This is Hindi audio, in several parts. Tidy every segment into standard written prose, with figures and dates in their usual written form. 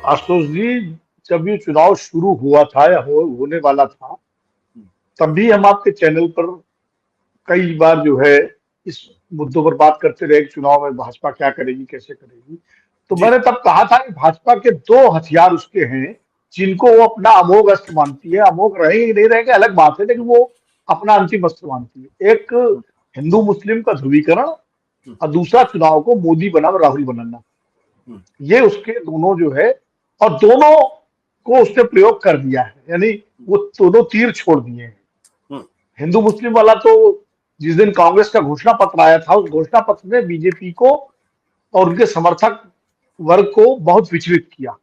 आशुतोष जी, जब ये चुनाव शुरू हुआ था या होने वाला था, तब भी हम आपके चैनल पर कई बार जो है इस मुद्दों पर बात करते रहे कि चुनाव में भाजपा क्या करेगी, कैसे करेगी। तो जी। मैंने तब कहा था कि भाजपा के दो हथियार उसके हैं जिनको वो अपना अमोघ अस्त्र मानती है। अमोघ रहेंगे नहीं रहेंगे अलग बात है, लेकिन वो अपना अंतिम अस्त्र मानती है। एक हिंदू मुस्लिम का ध्रुवीकरण और दूसरा चुनाव को मोदी बनाम राहुल बनाना। ये उसके दोनों जो है, और दोनों को उसने प्रयोग कर दिया है, यानी वो दोनों तीर छोड़ दिए हैं। हिंदू मुस्लिम वाला तो जिस दिन कांग्रेस का घोषणा पत्र आया था, उस घोषणा पत्र ने बीजेपी को और उनके समर्थक वर्ग को बहुत विचलित किया।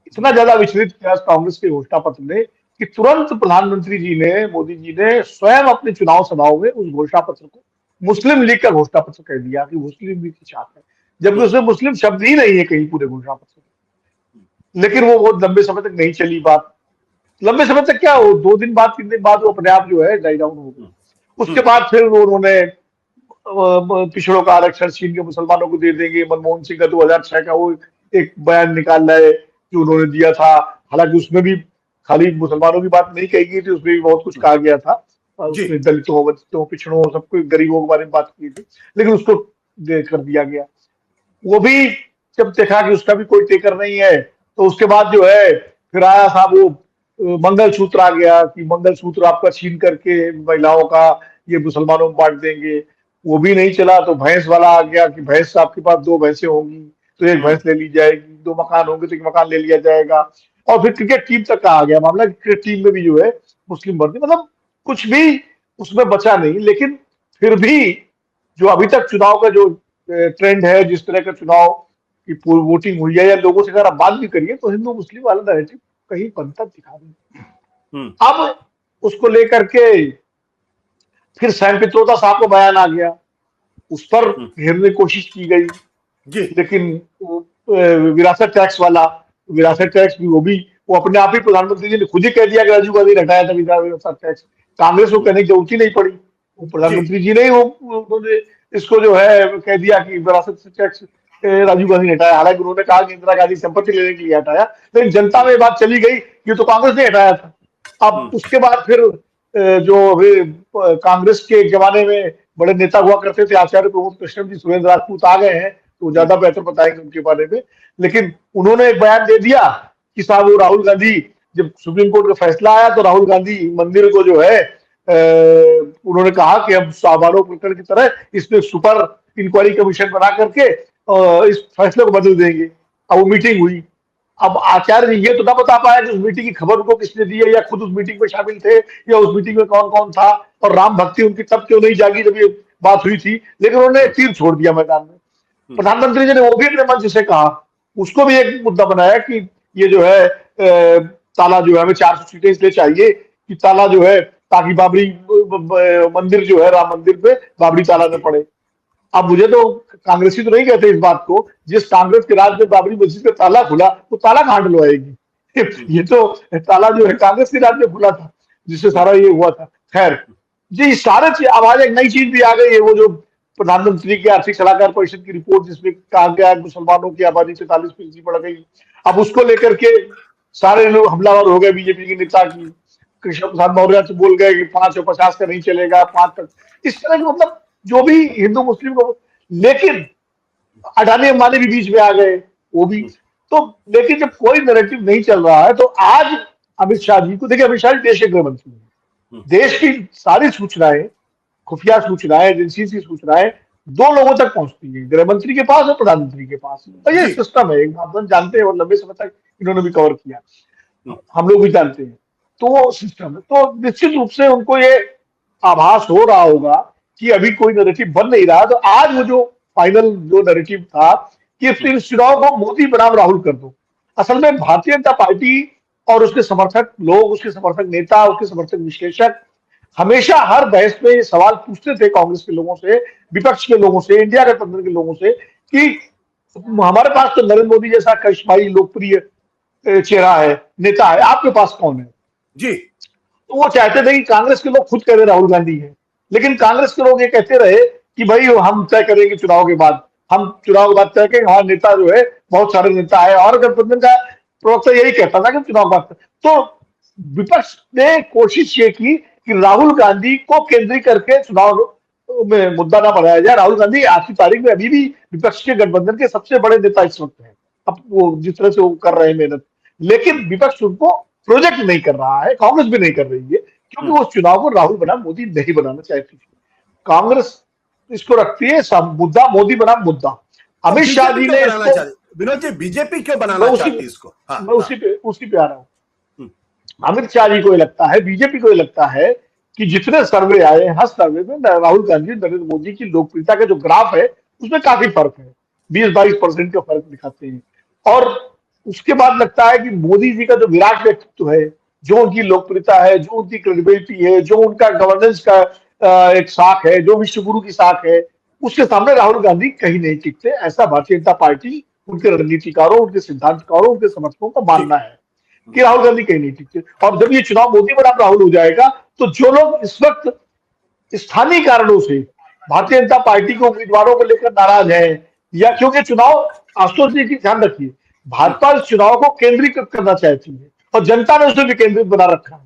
इतना ज्यादा विचलित किया कांग्रेस के घोषणा पत्र ने कि तुरंत प्रधानमंत्री जी ने, मोदी जी ने स्वयं अपने चुनाव सभाओं में उस घोषणा पत्र को मुस्लिम लीग का घोषणा पत्र कह दिया कि मुस्लिम लीग की छाप है, जबकि उसमें मुस्लिम शब्द ही नहीं है कहीं पूरे घोषणा पत्र में। लेकिन वो बहुत लंबे समय तक नहीं चली बात। लंबे समय तक क्या, हो 2 दिन बाद 3 दिन बाद वो अपने आप जो है डाई डाउन हो गई। उसके बाद फिर उन्होंने पिछड़ों का आरक्षण छीन के मुसलमानों को दे देंगे, मनमोहन सिंह का 2006 का वो एक बयान निकाल रहे जो उन्होंने दिया था। हालांकि उसमें भी खाली मुसलमानों की बात नहीं कही गई थी, उसमें भी बहुत कुछ कहा गया था। जी। उसमें दलितों, बच्चों, पिछड़ों, सबको, गरीबों के बारे में बात की थी, लेकिन उसको कर दिया गया। वो भी जब देखा कि उसका भी कोई टेकर नहीं है, तो उसके बाद जो है फिर आया था वो मंगलसूत्र आ गया कि मंगलसूत्र आपका छीन करके महिलाओं का ये मुसलमानों में बांट देंगे। वो भी नहीं चला तो भैंस वाला आ गया कि भैंस, आपके पास 2 भैंसें होंगी तो एक भैंस ले ली जाएगी, 2 मकान होंगे तो एक मकान ले लिया जाएगा। और फिर क्रिकेट टीम तक का आ गया मामला, क्रिकेट टीम में भी जो है मुस्लिम वर्दी, मतलब कुछ भी उसमें बचा नहीं। लेकिन फिर भी जो अभी तक चुनाव का जो ट्रेंड है, जिस तरह का चुनाव की वोटिंग हुई है, या लोगों से अगर आप बात भी करिए, तो हिंदू मुस्लिम वाला नैरेटिव कहीं बनता दिखा नहीं। अब उसको लेकर के फिर सैम पित्रोदा साहब का बयान आ गया, उस पर घेरने की कोशिश की गई। जी। लेकिन विरासत टैक्स वाला, विरासत टैक्स भी वो अपने आप ही प्रधानमंत्री जी ने खुद ही कह दिया कि राजीव गांधी ने हटाया था विरासत टैक्स। कांग्रेस को कहने की जरूरत ही नहीं पड़ी, वो जी। प्रधानमंत्री जी ने ही उन्होंने इसको जो है कह दिया कि विरासत टैक्स राजीव गांधी ने हटाया। हालांकि उन्होंने कहा कि इंदिरा गांधी संपत्ति लेने के लिए हटाया, लेकिन जनता में बात चली गई कि तो कांग्रेस ने हटाया था। अब उसके बाद फिर जो अभी कांग्रेस के जमाने में बड़े नेता हुआ करते थे, आचार्य प्रमोद कृष्ण जी, सुरेंद्र राजपूत आ गए हैं तो ज्यादा बेहतर बताएंगे उनके बारे में। लेकिन उन्होंने एक बयान दे दिया कि साहब वो राहुल गांधी, जब सुप्रीम कोर्ट का फैसला आया तो राहुल गांधी मंदिर को जो है उन्होंने कहा कि हम सामान्य प्रकरण की तरह इसमें सुपर इंक्वायरी कमीशन बना करके इस फैसले को बदल देंगे। अब वो मीटिंग हुई। अब आचार्य जी ये तो ना बता पाया कि उस मीटिंग की खबर उनको किसने दी है, या खुद उस मीटिंग में शामिल थे, या उस मीटिंग में कौन कौन था, और राम भक्ति उनकी तब क्यों नहीं जागी जब ये बात हुई थी। लेकिन उन्होंने तीर छोड़ दिया मैदान में। प्रधानमंत्री जी ने वो भी अपने मंच से कहा, उसको भी एक मुद्दा बनाया कि ये जो है ताला जो है हमें 400 सीटें इसलिए चाहिए कि ताला जो है, ताकि बाबरी मंदिर जो है, राम मंदिर पे बाबरी ताला न पड़े। अब मुझे तो कांग्रेसी तो नहीं कहते इस बात को, जिस कांग्रेस के राज में बाबरी मस्जिद का ताला खुला, वो ताला कहां डलवाएगी। ये तो ताला जो है कांग्रेस के राज में खुला था, जिससे सारा ये हुआ था। खैर जी, सारे चीज, अब आज एक नई चीज भी आ गई है, वो जो प्रधानमंत्री की आर्थिक सलाहकार परिषद की रिपोर्ट, जिसमें कहा गया मुसलमानों की आबादी 43% बढ़ गई। अब उसको लेकर के सारे लोग हमलावर हो गए बीजेपी के नेता की। कृष्ण प्रसाद मौर्य से बोल गए कि 550 का नहीं चलेगा, 5 तक। इस तरह के मतलब जो भी हिंदू मुस्लिम को, लेकिन अडानी अंबानी भी बीच में आ गए, वो भी। तो लेकिन जब कोई नैरेटिव नहीं चल रहा है, तो आज अमित शाह जी को देखिए, अमित शाह देश के गृह मंत्री हैं, देश की सारी सूचनाएं, खुफिया सूचनाएं, एजेंसी की सूचनाएं 2 लोगों तक पहुंचती है, गृह मंत्री के पास और प्रधानमंत्री के पास। तो ये सिस्टम है, एक बात हम जानते हैं और लंबे समय तक इन्होंने भी कवर किया, हम लोग भी जानते हैं। तो वो सिस्टम है, तो निश्चित रूप से उनको ये आभास हो रहा होगा कि अभी कोई नैरेटिव बन नहीं रहा। तो आज वो जो फाइनल जो नैरेटिव था कि इस चुनाव को मोदी बनाम राहुल कर दो। असल में भारतीय जनता पार्टी और उसके समर्थक लोग, उसके समर्थक नेता, उसके समर्थक विश्लेषक हमेशा हर बहस में सवाल पूछते थे कांग्रेस के लोगों से, विपक्ष के लोगों से, इंडिया गठबंधन के लोगों से, कि हमारे पास तो नरेंद्र मोदी जैसा करिश्माई लोकप्रिय चेहरा है, नेता है, आपके पास कौन है। जी। तो वो चाहते थे कि कांग्रेस के लोग खुद कह रहे राहुल गांधी है, लेकिन कांग्रेस के लोग ये कहते रहे कि भाई हम तय करेंगे चुनाव के बाद, हम चुनाव के बाद तय करेंगे, हमारा नेता जो है, बहुत सारे नेता है। और गठबंधन का प्रवक्ता यही कहता था कि चुनाव बात। तो विपक्ष ने कोशिश ये की कि राहुल गांधी को केंद्रीय करके चुनाव में मुद्दा ना बनाया जाए। राहुल गांधी आज की तारीख में अभी भी विपक्ष के गठबंधन के सबसे बड़े नेता इस वक्त हैं। अब वो जिस तरह से वो कर रहे हैं मेहनत, लेकिन विपक्ष उनको प्रोजेक्ट नहीं कर रहा है, कांग्रेस भी नहीं कर रही है, क्योंकि वो चुनाव को राहुल बनाम मोदी नहीं बनाना चाहती थी। कांग्रेस इसको रखती है सब मुद्दा मोदी बनाम मुद्दा। अमित शाह जी ने इसको, विनोद जी बीजेपी क्यों बनाना चाहती है इसको? मैं उसी पे आ रहा हूँ। अमित शाह जी को ये लगता है, बीजेपी को ये लगता है कि जितने सर्वे आए हैं, हर सर्वे में राहुल गांधी नरेंद्र मोदी की लोकप्रियता का जो ग्राफ है उसमें काफी फर्क है, 20-22% का फर्क दिखाते हैं। और उसके बाद लगता है कि मोदी जी का जो विराट व्यक्तित्व है, जो उनकी लोकप्रियता है, जो उनकी क्रेडिबिलिटी है, जो उनका गवर्नेंस का एक साख है, जो विश्व गुरु की साख है, उसके सामने राहुल गांधी कहीं नहीं टिकते। ऐसा भारतीय जनता पार्टी, उनके रणनीतिकारों, उनके सिद्धांतकारों, उनके समर्थकों का मानना है कि राहुल गांधी कहीं नहीं टिकते। और जब ये चुनाव मोदी बनाम राहुल हो जाएगा तो जो लोग इस वक्त स्थानीय कारणों से भारतीय जनता पार्टी के उम्मीदवारों को लेकर नाराज हैं, या क्योंकि चुनाव, आशुतोष जी की ध्यान रखिए, भाजपा इस चुनाव को केंद्रीकृत करना चाहती है और जनता ने उसे भी केंद्रित बना रखा है।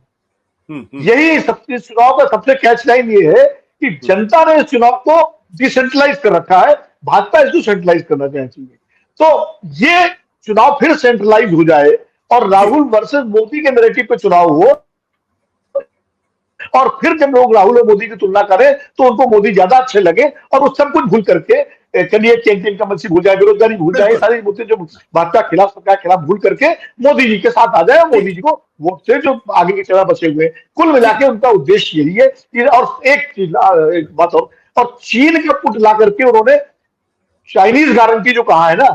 यही इस चुनाव का सबसे कैच लाइन ये है कि जनता ने इस चुनाव को डिसेंट्रलाइज कर रखा है, भाजपा इसको सेंट्रलाइज करना चाहती है। तो ये चुनाव फिर सेंट्रलाइज हो जाए और राहुल वर्सेस मोदी के नैरेटिव पे चुनाव हो, और फिर जब लोग राहुल और मोदी की तुलना करें तो उनको मोदी ज्यादा अच्छे लगे और वो सब कुछ भूल करके, चलिए कैंटीन कमल से भूल जाए, बेरोजगारी भूल जाए, सारी मुद्दे जो भाजपा खिलाफ, सरकार के खिलाफ भूल करके मोदी जी के साथ आ जाए, मोदी जी को वोट से जो आगे की चला बचे हुए। कुल मिला के उनका उद्देश्य यही है। और एक बात और चीन का पुट ला करके उन्होंने चाइनीज गारंटी जो कहा है ना,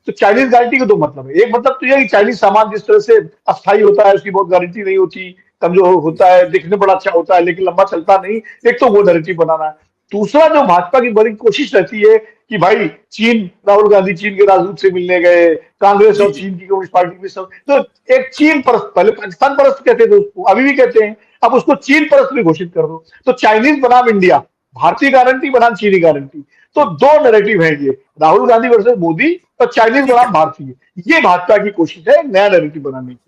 तो चाइनीज गारंटी के दो मतलब है। एक मतलब तो यह कि चाइनीज सामान जिस तरह से अस्थायी होता है, उसकी बहुत गारंटी नहीं होती, कमजोर होता है, दिखने बड़ा अच्छा होता है लेकिन लंबा चलता नहीं, एक तो वो नैरेटिव बनाना है। दूसरा जो भाजपा की बड़ी कोशिश रहती है कि भाई चीन, राहुल गांधी चीन के राजदूत से मिलने गए, कांग्रेस और चीन की कम्युनिस्ट पार्टी में सब, तो एक चीन परस्त, पहले पाकिस्तान परस्त कहते थे उसको, अभी भी कहते हैं, अब उसको चीन परस्त भी घोषित कर दो। तो चाइनीज बनाम इंडिया, भारतीय गारंटी बनाम चीनी गारंटी, तो दो नैरेटिव है ये, राहुल गांधी वर्सेस मोदी और चाइनीज बनाम भारतीय। ये भाजपा की कोशिश है नया नैरेटिव बनाने की।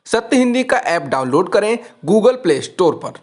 सत्य हिंदी का ऐप डाउनलोड करें गूगल प्ले स्टोर पर।